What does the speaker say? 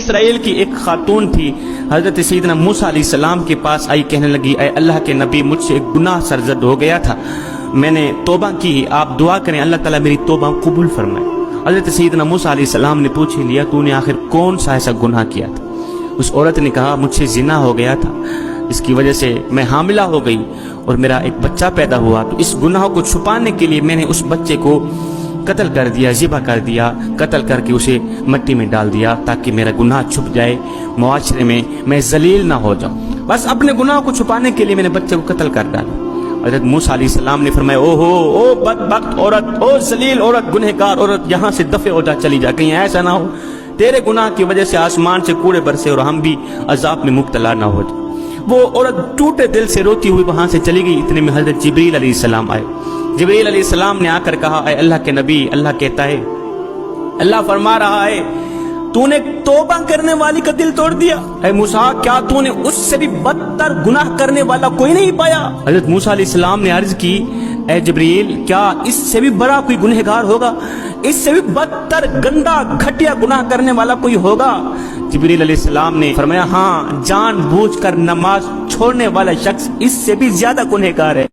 اسرائیل کی ایک خاتون تھی، حضرت سیدنا موسیٰ علیہ السلام کے پاس آئی، کہنے لگی اے اللہ کے نبی، مجھ سے ایک گناہ سرزد ہو گیا تھا، میں نے توبہ کی، آپ دعا کریں اللہ تعالیٰ میری توبہ قبول فرمائے۔ حضرت سیدنا موسیٰ علیہ السلام نے پوچھ لیا تو نے آخر کون سا ایسا گناہ کیا تھا؟ اس عورت نے کہا مجھ سے زنا ہو گیا تھا، اس کی وجہ سے میں حاملہ ہو گئی اور میرا ایک بچہ پیدا ہوا، تو اس گناہ کو چھپانے کے لیے میں نے اس بچے کو قتل کر دیا، ذبح کر دیا، قتل کر کے اسے مٹی میں ڈال دیا تاکہ میرا گناہ چھپ جائے، معاشرے میں ذلیل نہ ہو جاؤں، بس اپنے گناہ کو چھپانے کے لیے میں نے بچے کو قتل کر ڈالا۔ حضرت موسیٰ علیہ السلام نے فرمایا او بدبخت عورت، او ذلیل عورت، گنہگار عورت، یہاں سے دفع ہو جا، چلی جا، کہیں ایسا نہ ہو تیرے گناہ کی وجہ سے آسمان سے کوڑے برسے اور ہم بھی عذاب میں مبتلا نہ ہو جائے۔ وہ عورت ٹوٹے دل سے روتی ہوئی وہاں سے چلی گئی، اتنے میں حضرت جبریل علیہ السلام آئے۔ جبریل علیہ السلام نے آ کر کہا اے اللہ کے نبی، اللہ کہتا ہے، اللہ فرما رہا ہے تو نے توبہ کرنے والی کا دل توڑ دیا، اے موسیٰ کیا تو نے اس سے بھی بدتر گناہ کرنے والا کوئی نہیں پایا؟ حضرت موسیٰ علیہ السلام نے عرض کی اے جبریل، کیا اس سے بھی بڑا کوئی گنہگار ہوگا؟ اس سے بھی بدتر گندا گھٹیا گناہ کرنے والا کوئی ہوگا؟ جبریل علیہ السلام نے فرمایا ہاں، جان بوجھ کر نماز چھوڑنے والا شخص اس سے بھی زیادہ گنہگار ہے۔